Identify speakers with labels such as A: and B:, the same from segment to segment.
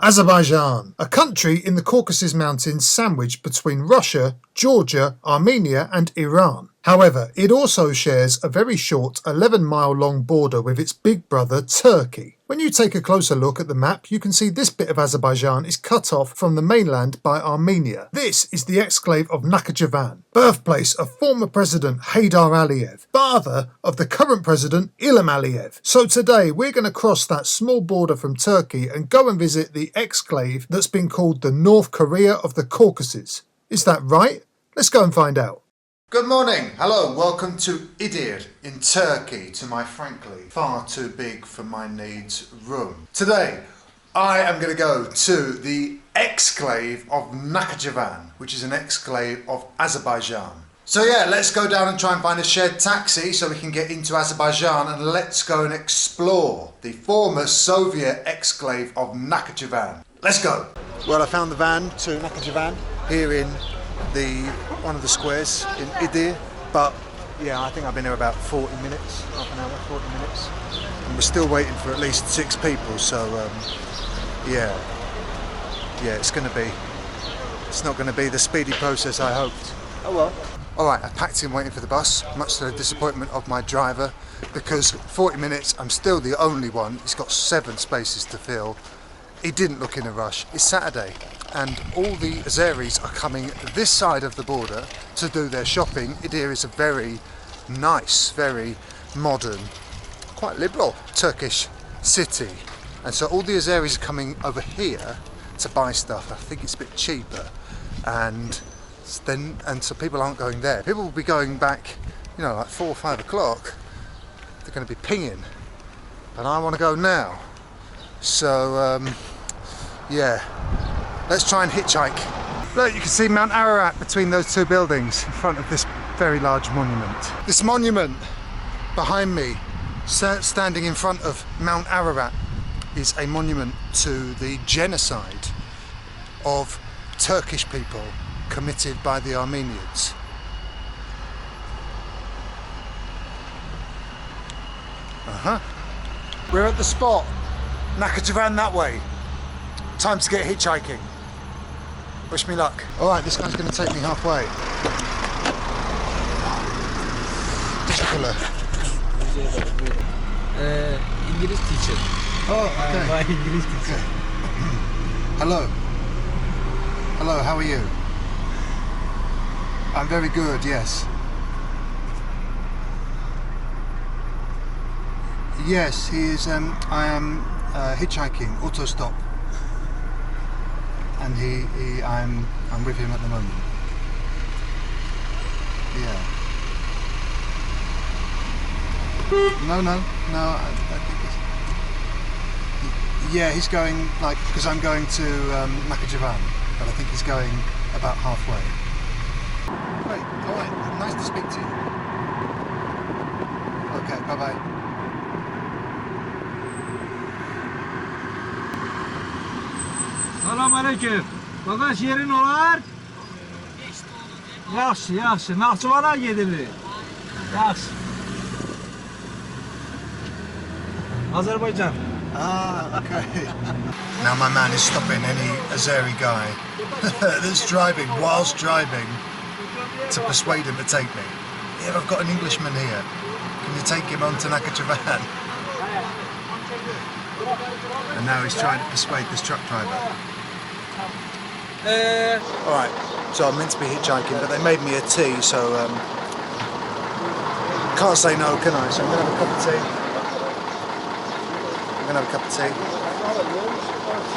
A: Azerbaijan, a country in the Caucasus Mountains sandwiched between Russia, Georgia, Armenia and Iran. However, it also shares a very short 11-mile-long border with its big brother Turkey. When you take a closer look at the map, you can see this bit of Azerbaijan is cut off from the mainland by Armenia. This is the exclave of Nakhchivan, birthplace of former President Heydar Aliyev, father of the current president Ilham Aliyev. So today we're going to cross that small border from Turkey and go and visit the exclave that's been called the North Korea of the Caucasus. Is that right? Let's go and find out. Good morning, hello, welcome to Idir in Turkey, to my frankly far too big for my needs room. Today I am going to go to the exclave of Nakhchivan, which is an exclave of Azerbaijan. So yeah, let's go down and try and find a shared taxi so we can get into Azerbaijan, and let's go and explore the former Soviet exclave of Nakhchivan. Let's go! Well, I found the van to Nakhchivan here in one of the squares in Idir, but yeah, I think I've been here about 40 minutes, half an hour, 40 minutes, and we're still waiting for at least 6 people, so yeah, it's not going to be the speedy process I hoped. Oh well. Alright, I packed in waiting for the bus, much to the disappointment of my driver, because 40 minutes I'm still the only one. He's got 7 spaces to fill. He didn't look in a rush. It's Saturday and all the Azeris are coming this side of the border to do their shopping. Idir is a very nice, very modern, quite liberal Turkish city, and so all the Azeris are coming over here to buy stuff. I think it's a bit cheaper, and so people aren't going there. People will be going back, you know, like 4 or 5 o'clock. They're going to be pinging, and I want to go now. So yeah, let's try and hitchhike. Look, you can see Mount Ararat between those 2 buildings in front of this very large monument. This monument behind me, standing in front of Mount Ararat, is a monument to the genocide of Turkish people committed by the Armenians. We're at the spot. Nakhchivan that way. Time to get hitchhiking. Wish me luck. Alright, this guy's going to take me halfway. Teşekkürler.
B: English teacher.
A: Oh, okay.
B: My English teacher.
A: Hello. Hello, how are you? I'm very good, yes. Yes, he is. I am hitchhiking, auto stop, and I'm with him at the moment. Yeah. No. I think yeah, he's going because I'm going to Nakhchivan, but I think he's going about halfway. Great. All right. Nice to speak to you. Okay. Bye bye.
B: Salam aleyküm. Bagaj yerin olar? Yaxşı. Nakhchivana gedilir. Yaxşı. Azerbaijan.
A: Okay. Now my man is stopping any Azeri guy that's driving, whilst driving, to persuade him to take me. Yeah, I've got an Englishman here. Can you take him on to Nakhchivan? And now he's trying to persuade this truck driver. Alright, so I'm meant to be hitchhiking, but they made me a tea, so can't say no, can I? So I'm going to have a cup of tea.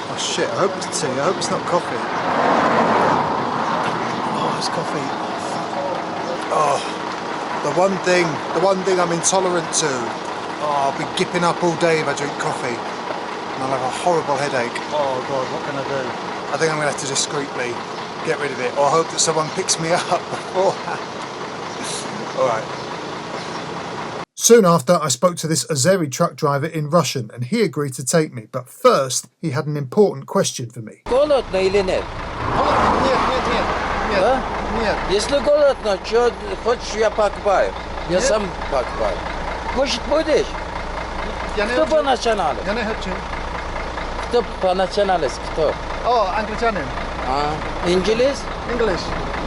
A: Oh shit, I hope it's tea, I hope it's not coffee. Oh, it's coffee. Oh, the one thing I'm intolerant to. Oh, I'll be gipping up all day if I drink coffee. And I'll have a horrible headache. Oh God, what can I do? I think I'm going to have to discreetly get rid of it, or hope that someone picks me up beforehand. Alright. Soon after, I spoke to this Azeri truck driver in Russian, and he agreed to take me. But first, he had an important question for me.
C: Голодно или нет?
A: Нет.
C: Если голодно, что хочешь, я покупаю. Я сам покупаю. Кушать будешь? Кто по националу?
A: Я не хочу.
C: Кто по национальности? Кто?
D: О, англичанин.
C: Инглис?
D: English.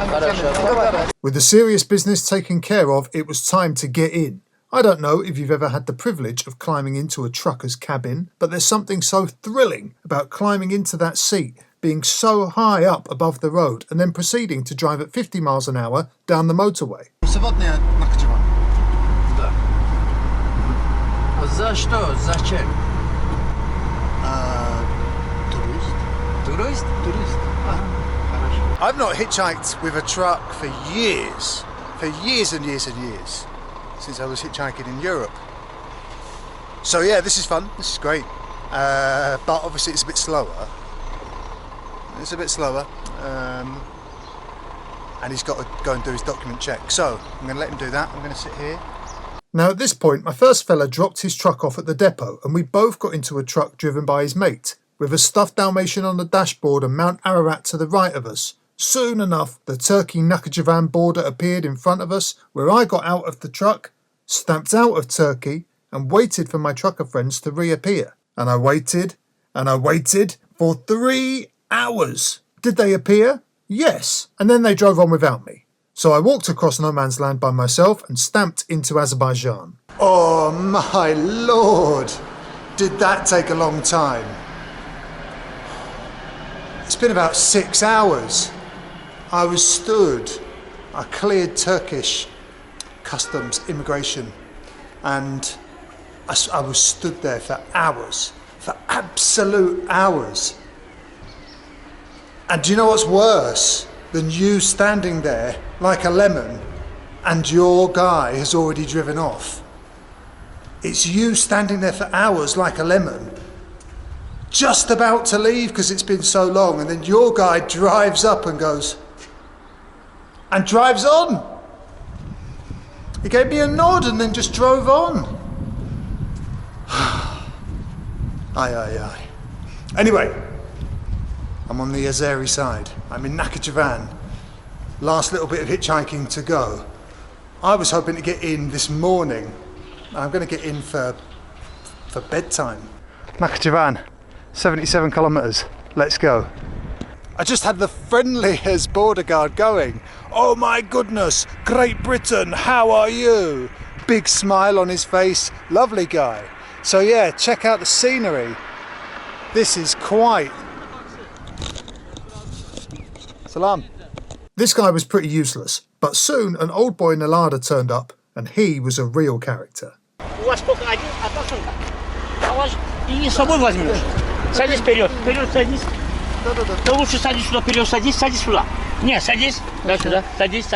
C: Хорошо.
A: With the serious business taken care of, it was time to get in. I don't know if you've ever had the privilege of climbing into a trucker's cabin, but there's something so thrilling about climbing into that seat, being so high up above the road, and then proceeding to drive at 50 miles an hour down the motorway.
D: Сегодня Nakhchivan.
C: Да. За что? Зачем?
D: Турист.
C: Турист?
D: I've not hitchhiked with a truck for years and years and years, since I was hitchhiking in Europe. So yeah, this is fun, this is great, but obviously it's a bit slower. And he's got to go and do his document check. So I'm going to let him do that. I'm going to sit here.
A: Now at this point, my first fella dropped his truck off at the depot and we both got into a truck driven by his mate, with a stuffed Dalmatian on the dashboard and Mount Ararat to the right of us. Soon enough, the Turkey-Nakhchivan border appeared in front of us, where I got out of the truck, stamped out of Turkey, and waited for my trucker friends to reappear. And I waited for 3 hours. Did they appear? Yes. And then they drove on without me. So I walked across no man's land by myself and stamped into Azerbaijan.
D: Oh my lord! Did that take a long time? It's been about 6 hours. I was stood. I cleared Turkish customs, immigration, and I was stood there for hours, for absolute hours. And do you know what's worse than you standing there like a lemon and your guy has already driven off? It's you standing there for hours like a lemon, just about to leave because it's been so long, and then your guy drives up and goes, and drives on. He gave me a nod and then just drove on. Aye. Anyway, I'm on the Azeri side. I'm in Nakhchivan. Last little bit of hitchhiking to go. I was hoping to get in this morning. I'm going to get in for bedtime. Nakhchivan, 77 kilometres. Let's go. I just had the friendliest border guard going. Oh my goodness, Great Britain, how are you? Big smile on his face, lovely guy. So yeah, check out the scenery. This is quite... Salam.
A: This guy was pretty useless, but soon an old boy in a larder turned up, and he was a real character.
E: И с собой возьмешь. Садись вперед, садись. Да лучше садись сюда, вперед, садись сюда. Не, садись, да, сюда, садись,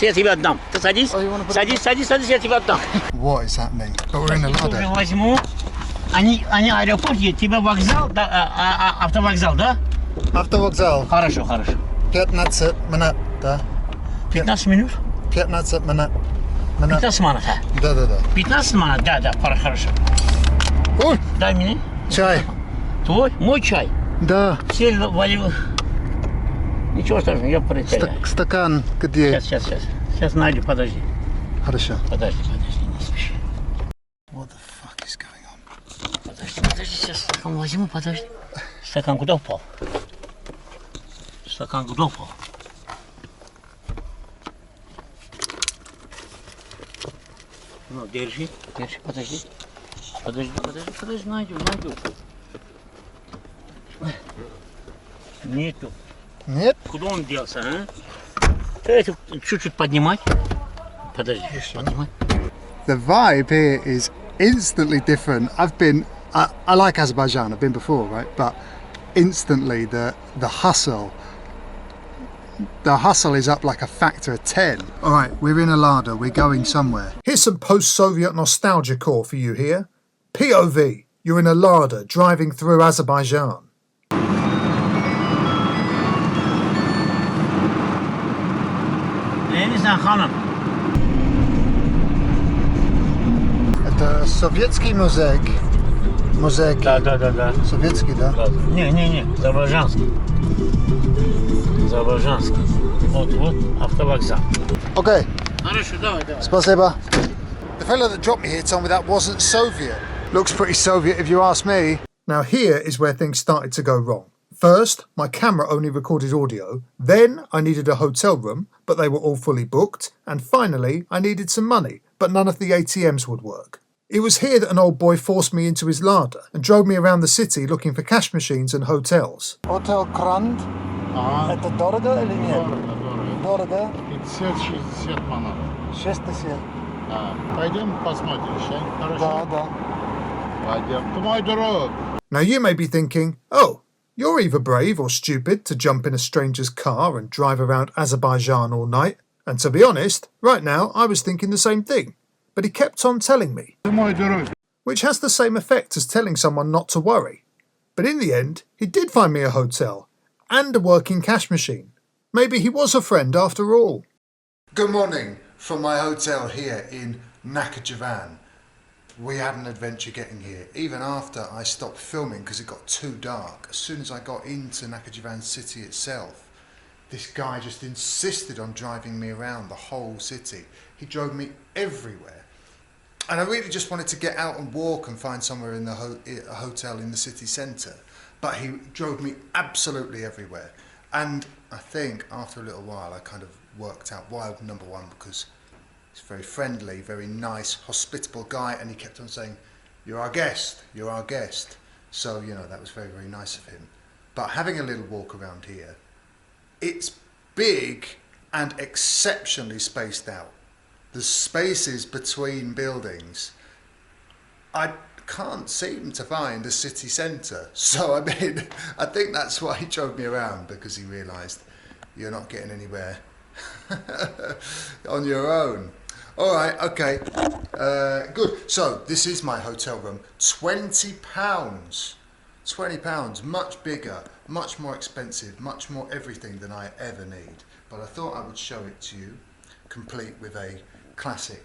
E: я тебе отдам. Ты садись, садись, я тебе отдам.
D: What is happening? But we're in a ladder.
E: Возьму. Они аэропорт, тебе вокзал, да, автовокзал, да?
D: Автовокзал.
E: Хорошо.
D: 15 минут, да?
E: 15 минут?
D: 15 минут.
E: 15 минут,
D: Да.
E: 15 минут, да, хорошо.
D: Ой,
E: Дай мне.
D: чай.
E: Твой? Мой чай.
D: Да.
E: Сель валил. Ничего страшного, я притягиваю.
D: Стакан где?
E: Сейчас найду, подожди.
D: Хорошо.
E: Подожди, не спеши.
D: What the fuck is going on?
E: Подожди, сейчас стакан возьму, подожди. Стакан куда упал? Ну, держи, подожди, найду. Нету.
D: Нет?
E: Куда он делся, а? Это чуть-чуть поднимать. Подожди, поднимать.
D: The vibe here is instantly different. I like Azerbaijan, I've been before, right? But instantly the hustle is up like a factor of 10. All right, we're in a larder, we're going somewhere.
A: Here's some post-Soviet nostalgia core for you here. POV, you're in a larder driving through Azerbaijan.
E: Я не знаю, ханом.
D: Это советский музей.
E: Да.
D: Советский, да?
E: Не, азербайджанский. Вот, автовокзал.
D: Okay.
E: Хорошо, давай.
D: Спасибо. The fellow that dropped me here told me that wasn't Soviet. Looks pretty Soviet if you ask me.
A: Now here is where things started to go wrong. First, my camera only recorded audio, then I needed a hotel room, but they were all fully booked, and finally I needed some money, but none of the ATMs would work. It was here that an old boy forced me into his larder and drove me around the city looking for cash machines and hotels.
F: Hotel Grand. Это дорого или нет? Дорого.
G: 560 манат.
F: 60.
G: Пойдем посмотрим, хорошо?
F: Да, да.
G: Пойдем. Ты мой друг.
A: Now you may be thinking, oh, you're either brave or stupid to jump in a stranger's car and drive around Azerbaijan all night. And to be honest, right now I was thinking the same thing. But he kept on telling me,
G: Ты мой друг.
A: which has the same effect as telling someone not to worry. But in the end, he did find me a hotel and a working cash machine. Maybe he was a friend after all.
D: Good morning from my hotel here in Nakhchivan. We had an adventure getting here, even after I stopped filming because it got too dark. As soon as I got into Nakhchivan city itself, this guy just insisted on driving me around the whole city. He drove me everywhere. And I really just wanted to get out and walk and find somewhere in a hotel in the city centre. But he drove me absolutely everywhere. And I think after a little while I kind of worked out why, number one, because he's very friendly, very nice, hospitable guy, and he kept on saying, you're our guest, you're our guest. So, you know, that was very, very nice of him. But having a little walk around here, it's big and exceptionally spaced out. The spaces between buildings, I can't seem to find a city centre. So, I mean, I think that's why he drove me around, because he realised you're not getting anywhere on your own. All right, okay, good. So this is my hotel room. £20. £20, much bigger, much more expensive, much more everything than I ever need. But I thought I would show it to you, complete with a classic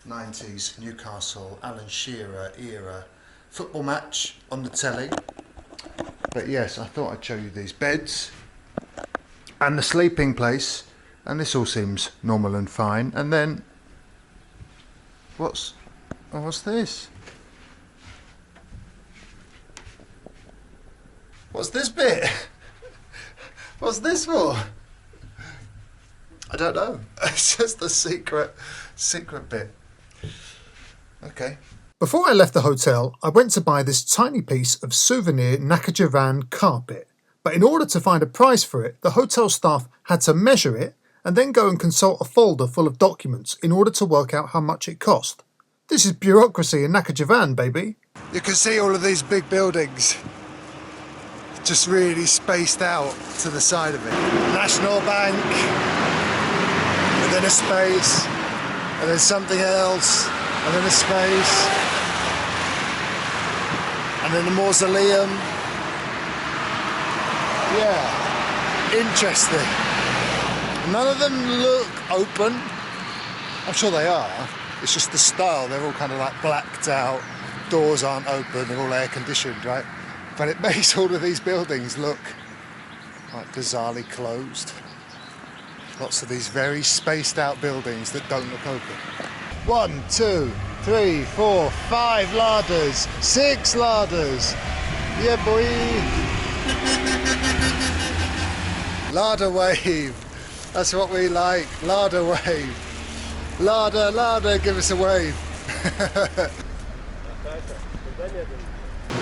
D: 90s Newcastle, Alan Shearer era football match on the telly. But yes, I thought I'd show you these beds and the sleeping place, and this all seems normal and fine. And then what's this? What's this bit? What's this for? I don't know. It's just the secret bit. Okay.
A: Before I left the hotel, I went to buy this tiny piece of souvenir Nakhchivan carpet. But in order to find a price for it, the hotel staff had to measure it and then go and consult a folder full of documents in order to work out how much it cost. This is bureaucracy in Nakhchivan, baby.
D: You can see all of these big buildings just really spaced out to the side of it. National Bank, and then a space, and then something else, and then a space, and then the mausoleum. Yeah, interesting. None of them look open. I'm sure they are. It's just the style. They're all kind of like blacked out. Doors aren't open. They're all air conditioned, right? But it makes all of these buildings look like bizarrely closed. Lots of these very spaced out buildings that don't look open. 1, 2, 3, 4, 5 larders, 6 larders. Yeah, boy. Larder wave. That's what we like. Larder wave. Larder, larder, give us a wave.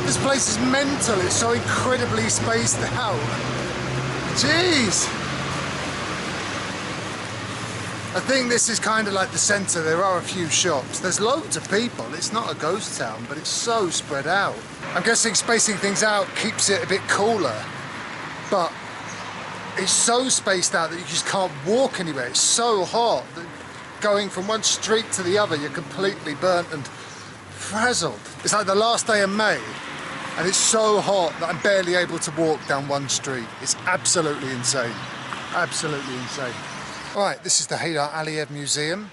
D: This place is mental. It's so incredibly spaced out. Jeez. I think this is kind of like the centre. There are a few shops. There's loads of people. It's not a ghost town, but it's so spread out. I'm guessing spacing things out keeps it a bit cooler, but it's so spaced out that you just can't walk anywhere. It's so hot that going from one street to the other, you're completely burnt and frazzled. It's like the last day of May, and it's so hot that I'm barely able to walk down one street. It's absolutely insane. Absolutely insane. All right, this is the Heydar Aliyev Museum.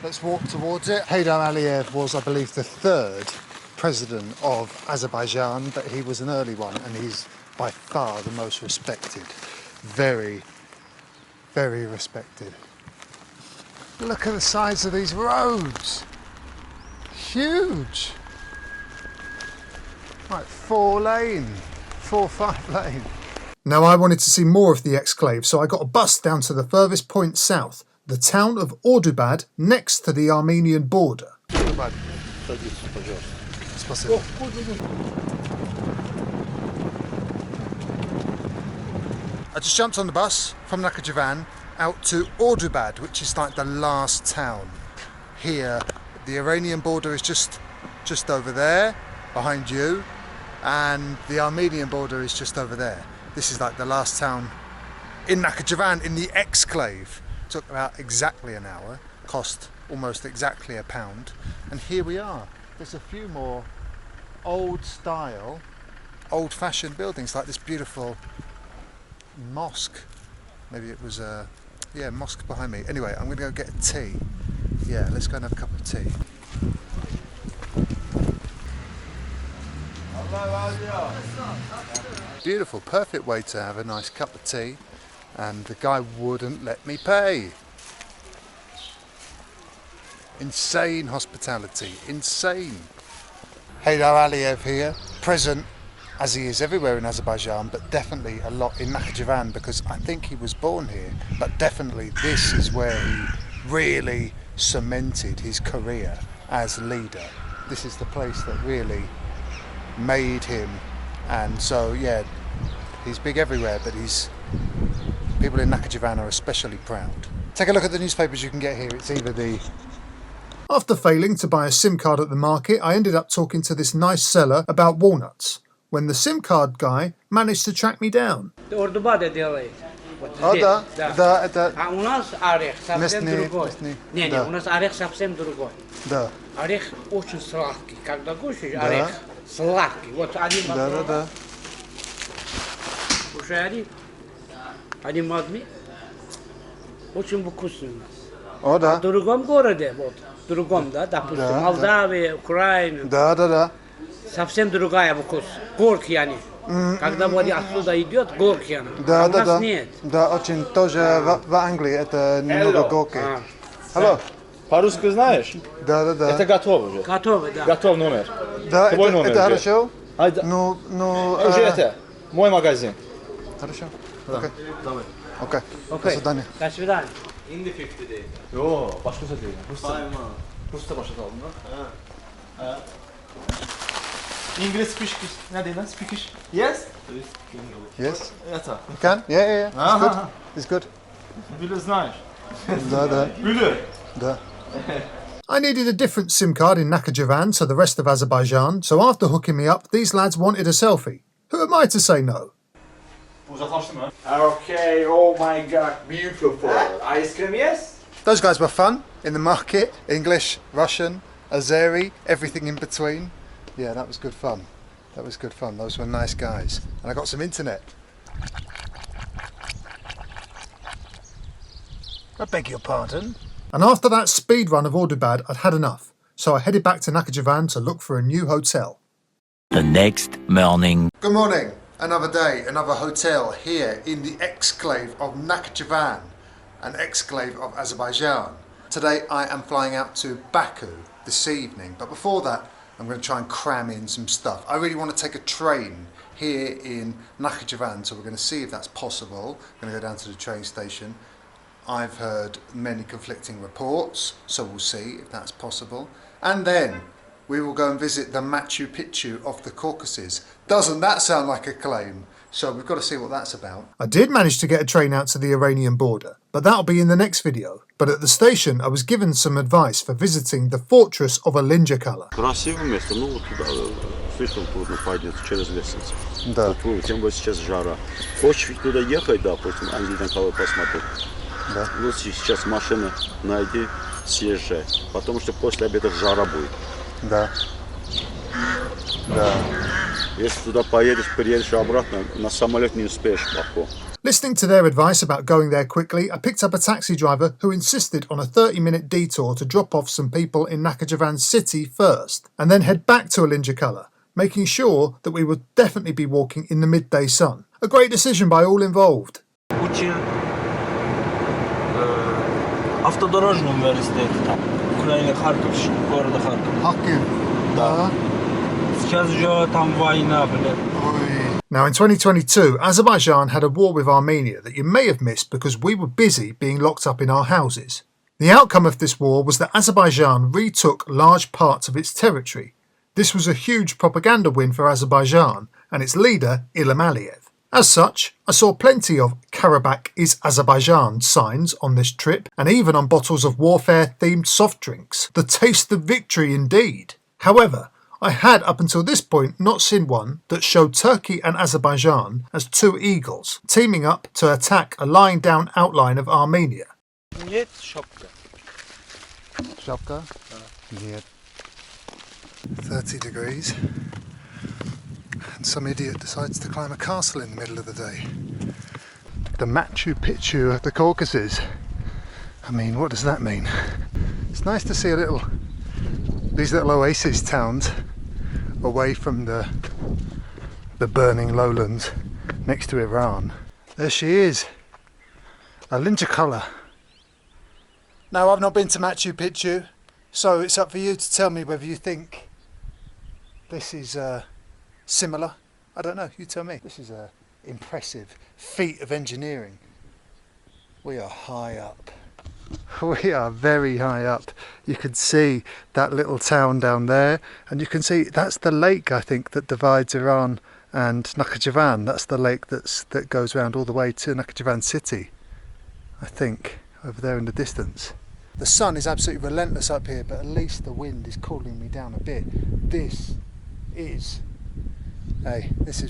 D: Let's walk towards it. Heydar Aliyev was, I believe, the 3rd president of Azerbaijan, but he was an early one, and he's by far the most respected. Very, very respected. Look at the size of these roads. Huge. like 4-lane, 4-5 lane.
A: Now I wanted to see more of the exclave, so I got a bus down to the furthest point south, the town of Ordubad, next to the Armenian border.
D: Ordubad. Спасибо. I just jumped on the bus from Nakhchivan out to Ordubad, which is like the last town. Here, the Iranian border is just over there, behind you, and the Armenian border is just over there. This is like the last town in Nakhchivan, in the exclave. Took about exactly an hour, cost almost exactly £1, and here we are. There's a few more old-style, old-fashioned buildings, like this beautiful mosque. Maybe it was a mosque behind me. Anyway, I'm going to go get a tea. Yeah, let's go and have a cup of tea. Beautiful, perfect way to have a nice cup of tea, and the guy wouldn't let me pay. Insane hospitality, insane. Haydar Aliyev here, present as he is everywhere in Azerbaijan, but definitely a lot in Nakhchivan, because I think he was born here, but definitely this is where he really cemented his career as leader. This is the place that really made him, and so yeah, he's big everywhere, but people in Nakhchivan are especially proud. Take a look at the newspapers you can get here. It's either the...
A: After failing to buy a SIM card at the market, I ended up talking to this nice seller about walnuts, when the SIM card guy managed to track me down.
H: Ordubad делает.
D: Да, это...
H: А у нас орех совсем другой.
D: Местный.
H: Не,
D: Да.
H: у нас орех совсем другой.
D: Да.
H: Орех очень сладкий. Когда кушаешь орех, сладкий. Вот один
D: Да.
H: кушай один возьми. Очень вкусный у нас.
D: О, да.
H: В другом городе, вот, в другом, да, допустим,
D: Да,
H: Молдавия, Украина,
D: Да.
H: совсем другая вкус. Горький они. Когда вот отсюда идет, горький она.
D: Да,
H: а у нас
D: да.
H: нет.
D: Да, очень тоже в Англии это немного горький. Алло.
I: По-русски знаешь?
D: Да.
I: Это готово уже.
H: Готовы, да.
I: Готов номер.
D: Да,
I: Твой номер
D: это
I: уже.
D: хорошо.
I: Haydi.
D: Ну,
I: Уже это. Мой магазин.
D: Хорошо.
I: Да.
D: Окей.
I: Давай.
D: Окей. До
H: Окей.
D: свидания.
H: До свидания.
I: Yo, başka değil. Rusça başladı aldın da. English speak. Ne değil lan? Speak. Yes?
D: Yes.
I: Это.
D: You can? Yeah. It's good. It's good.
I: Bile знаешь.
D: Да.
I: Bile.
D: Да.
A: I needed a different SIM card in Nakhchivan to the rest of Azerbaijan, so after hooking me up, these lads wanted a selfie. Who am I to say no?
I: Uzaklaştın mı? Okay, oh my god, beautiful. Ice cream, yes?
D: Those guys were fun in the market. English, Russian, Azeri, everything in between. Yeah, that was good fun. Those were nice guys. And I got some internet. I beg your pardon?
A: And after that speed run of Ordubad, I'd had enough, so I headed back to Nakhchivan to look for a new hotel.
J: The next morning.
D: Good morning. Another day, another hotel here in the exclave of Nakhchivan, an exclave of Azerbaijan. Today I am flying out to Baku this evening, but before that I'm going to try and cram in some stuff. I really want to take a train here in Nakhchivan, so we're going to see if that's possible. I'm going to go down to the train station. I've heard many conflicting reports, so we'll see if that's possible. And then we will go and visit the Machu Picchu of the Caucasus. Doesn't that sound like a claim? So we've got to see what that's about.
A: I did manage to get a train out to the Iranian border, but that'll be in the next video. But at the station, I was given some advice for visiting the fortress of Alinja.
K: Красивое место, ну вот туда слишком трудно подняться через лестницу.
D: Да.
K: Тем более сейчас жара. Хочешь туда ехать, допустим, Ангельден посмотреть.
D: Да.
K: Вот сейчас машины найди, съезжай. Потому что после обеда жара будет.
D: Да.
K: Если туда приедешь обратно, на самолет не успеешь легко.
A: Listening to their advice about going there quickly, I picked up a taxi driver who insisted on a 30-minute detour to drop off some people in Nakhchivan city first, and then head back to Alinja, making sure that we would definitely be walking in the midday sun. A great decision by all involved.
B: Автодорожный университет там. Украина, Харьков, города Харьков.
D: Харьков. Да.
B: Сейчас же там война, блядь.
A: Now in 2022, Azerbaijan had a war with Armenia that you may have missed because we were busy being locked up in our houses. The outcome of this war was that Azerbaijan retook large parts of its territory. This was a huge propaganda win for Azerbaijan and its leader Ilham Aliyev. As such, I saw plenty of Karabakh is Azerbaijan signs on this trip and even on bottles of warfare-themed soft drinks. The taste of victory indeed. However, I had up until this point not seen one that showed Turkey and Azerbaijan as two eagles, teaming up to attack a lying down outline of Armenia.
B: Нет, шапка.
D: Shopka? Yeah. 30 degrees. And some idiot decides to climb a castle in the middle of the day. The Machu Picchu of the Caucasus. I mean, what does that mean? It's nice to see these little oasis towns away from the burning lowlands next to Iran. There she is, Alinja Fortress. Now, I've not been to Machu Picchu, so it's up for you to tell me whether you think this is similar. I don't know, you tell me. This is an impressive feat of engineering. We are high up. We are very high up. You can see that little town down there, and you can see that's the lake, I think, that divides Iran and Nakhchivan. That's the lake that goes round all the way to Nakhchivan city, I think, over there in the distance. The sun is absolutely relentless up here, but at least the wind is cooling me down a bit. This is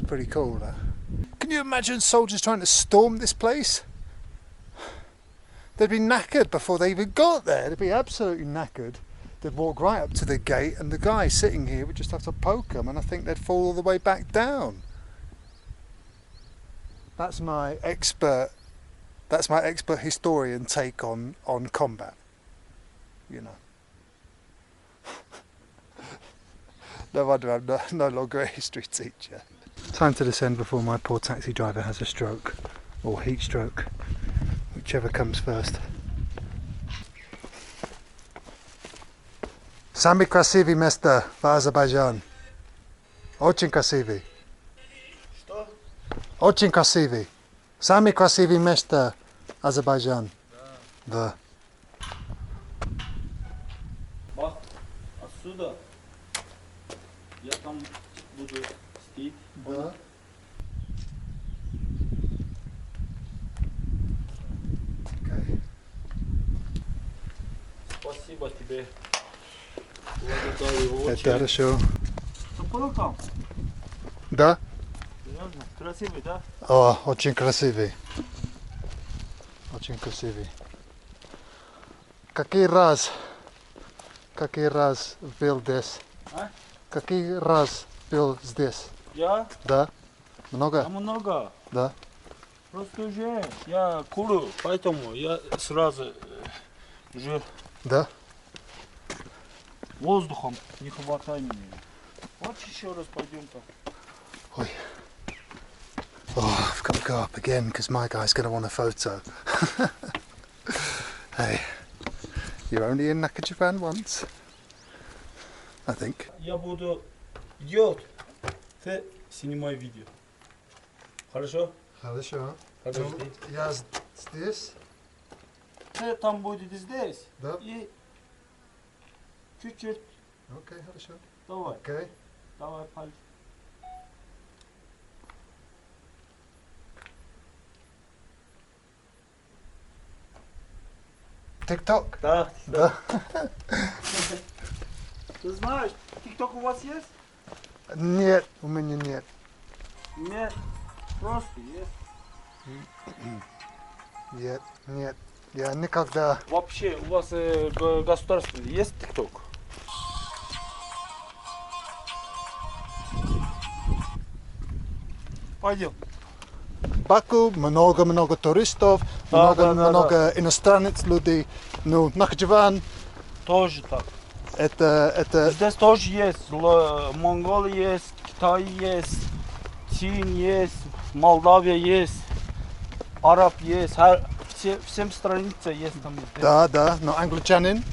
D: pretty cool. Can you imagine soldiers trying to storm this place? They'd be knackered before they even got there. They'd be absolutely knackered. They'd walk right up to the gate and the guy sitting here would just have to poke them, and I think they'd fall all the way back down. That's my expert historian take on combat. You know. No wonder I'm no longer a history teacher. Time to descend before my poor taxi driver has a stroke, or heat stroke, whichever comes first. Самый красивый место в Азербайджан. Очень красивый.
B: Что?
D: Очень красивый. Самый красивый место Азербайджан. Да.
B: Бах, отсюда. Я там буду стоять.
D: Да. Okay.
B: Спасибо тебе.
D: Это хорошо.
B: Что там?
D: Да?
B: Серьезно? Красивый, да?
D: О, очень красивый. Очень красивый. Какой раз был здесь?
B: А?
D: Какой раз был здесь?
B: Я?
D: Да? Много?
B: Я много.
D: Да.
B: Просто уже я курю, поэтому я сразу уже
D: Да?
B: воздухом не хватает мне. Вот еще раз пойдем-то.
D: Oi. Oh, I've got to go up again because my guy's going to want a photo. Hey, you're only in Nakhchivan once, I think.
B: Я буду идет, ты снимай видео. Хорошо?
D: Хорошо.
B: Подожди.
D: Я здесь?
B: Ты там будет здесь.
D: Да.
B: И чуть-чуть.
D: Окей, хорошо.
B: Давай.
D: Окей.
B: Давай пальцы.
D: Тик-ток?
B: Да.
D: Да.
B: Ты знаешь, тик-ток у вас есть?
D: Нет, у меня нет.
B: Нет. Просто есть.
D: Нет, нет. Я никогда...
B: Вообще, у вас государственный есть тик-ток? Пойдем.
D: Баку много-много туристов, много иностранных людей. Ну, Nakhchivan
B: Тоже так.
D: это...
B: Здесь тоже есть. Монголия есть, Китай есть, Чин есть, Молдавия есть, Араб есть. Всем страницы есть там.
D: Да, но англичанин?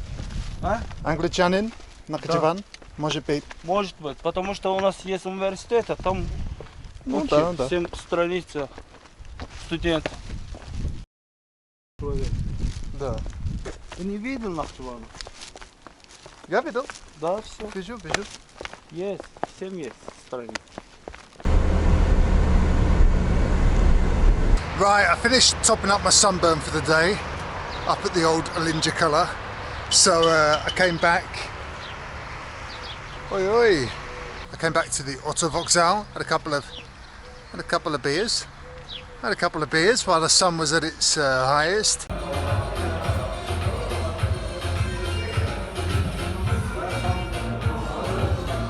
B: А?
D: Англичанин, Nakhchivan?
F: Может быть.
B: Может быть, потому что у нас есть университет, а там
F: Ну
B: учат
F: да.
B: 7 страниц студент.
F: Да.
B: Ты не видел Nakhchivan?
F: Я видел.
B: Да, все.
F: Вижу.
B: Есть, 7 есть страниц.
D: Right, I finished topping up my sunburn for the day up at the old Alinja colour. So I came back. I came back to the Ordubad, had a couple of beers. Had a couple of beers while the sun was at its highest.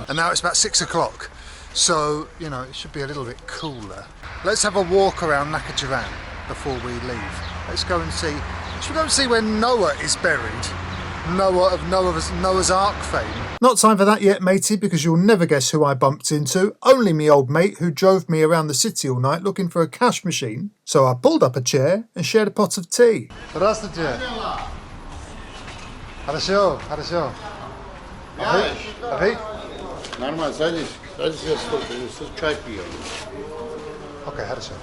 D: And now it's about 6 o'clock, so you know it should be a little bit cooler. Let's have a walk around Nakhchivan before we leave. Let's go and see. Should we go and see where Noah is buried? Noah of Noah's Ark fame.
A: Not time for that yet, matey, because you'll never guess who I bumped into. Only me old mate who drove me around the city all night looking for a cash machine. So I pulled up a chair and shared a pot of tea.
D: Здравствуйте. Хорошо. А вы?
G: Нормально, садись. Садись, я сколько, чай пью.
D: Окей, хорошо.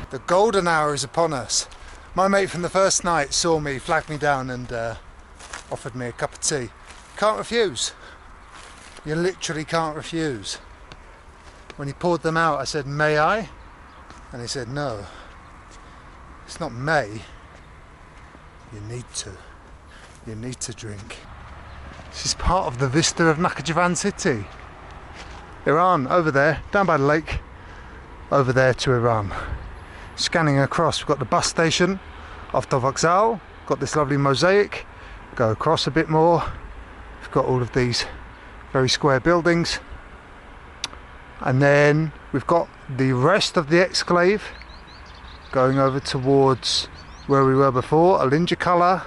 D: The golden hour is upon us. My mate from the first night saw me, flagged me down and offered me a cup of tea. Can't refuse. You literally can't refuse. When he poured them out, I said, "May I?" And he said, "No. It's not may. You need to. You need to drink." This is part of the vista of Nakhchivan city. Iran, over there, down by the lake, over there to Iran. Scanning across, we've got the bus station, Ordubad, got this lovely mosaic, go across a bit more, we've got all of these very square buildings, and then we've got the rest of the exclave going over towards where we were before, Alinja colour,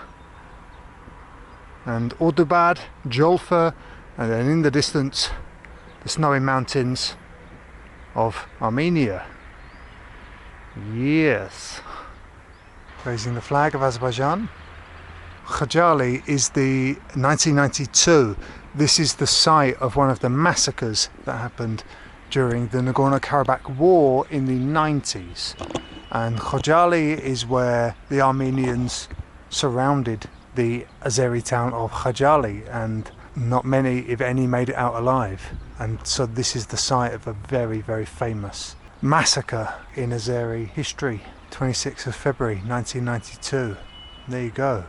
D: and Ordubad, Jolfa, and then in the distance the snowy mountains of Armenia. Yes. Raising the flag of Azerbaijan. Khajali is the 1992. This is the site of one of the massacres that happened during the Nagorno-Karabakh war in the 90s. And Khajali is where the Armenians surrounded the Azeri town of Khajali, and not many, if any, made it out alive. And so this is the site of a very, very famous massacre in Azeri history, 26th of February 1992. There you go.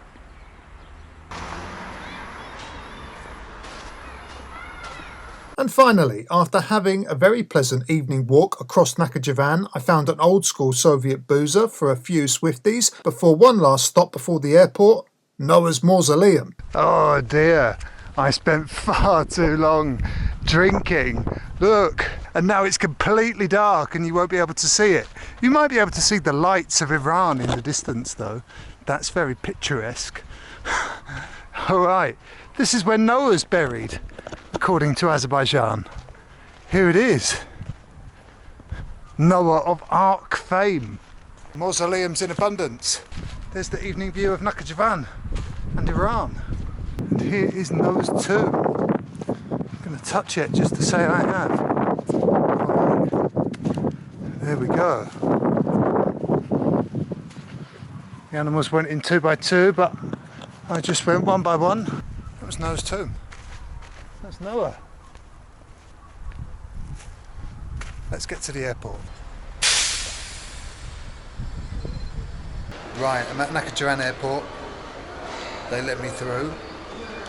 A: And finally, after having a very pleasant evening walk across Nakhchivan, I found an old school Soviet boozer for a few Swifties before one last stop before the airport, Noah's Mausoleum.
D: Oh dear, I spent far too long drinking. Look, and now it's completely dark and you won't be able to see it. You might be able to see the lights of Iran in the distance though. That's very picturesque. Alright, this is where Noah's buried, according to Azerbaijan. Here it is. Noah of Ark fame. Mausoleums in abundance. There's the evening view of Nakhchivan and Iran. And here is Noah's tomb. I'm going to touch it just to say I have. There we go. The animals went in 2 by 2, but I just went 1 by 1. That was Noah's tomb. That's Noah. Let's get to the airport. Right, I'm at Nakhchivan airport. They let me through.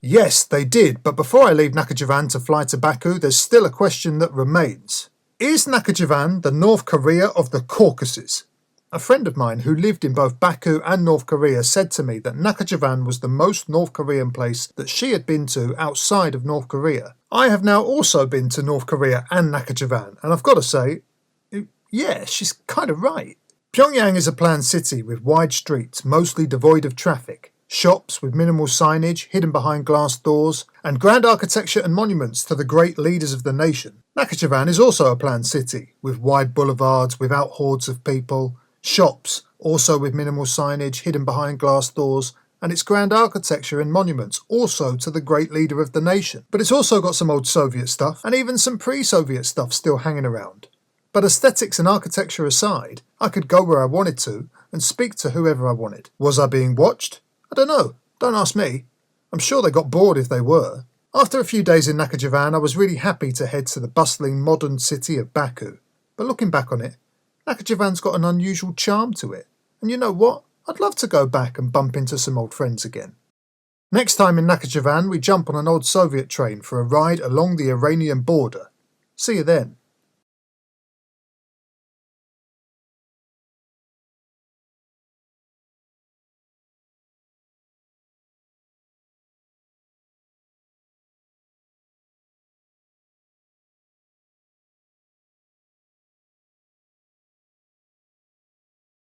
A: Yes, they did, but before I leave Nakhchivan to fly to Baku, there's still a question that remains. Is Nakhchivan the North Korea of the Caucasus? A friend of mine who lived in both Baku and North Korea said to me that Nakhchivan was the most North Korean place that she had been to outside of North Korea. I have now also been to North Korea and Nakhchivan, and I've got to say, yeah, she's kind of right. Pyongyang is a planned city with wide streets, mostly devoid of traffic. shops with minimal signage hidden behind glass doors, and grand architecture and monuments to the great leaders of the nation. Nakhchivan is also a planned city, with wide boulevards without hordes of people, shops also with minimal signage hidden behind glass doors, and its grand architecture and monuments also to the great leader of the nation. But it's also got some old Soviet stuff, and even some pre-Soviet stuff still hanging around. But aesthetics and architecture aside, I could go where I wanted to and speak to whoever I wanted. Was I being watched? I don't know. Don't ask me. I'm sure they got bored if they were. After a few days in Nakhchivan, I was really happy to head to the bustling modern city of Baku. But looking back on it, Nakhchivan's got an unusual charm to it. And you know what? I'd love to go back and bump into some old friends again. Next time in Nakhchivan, we jump on an old Soviet train for a ride along the Iranian border. See you then.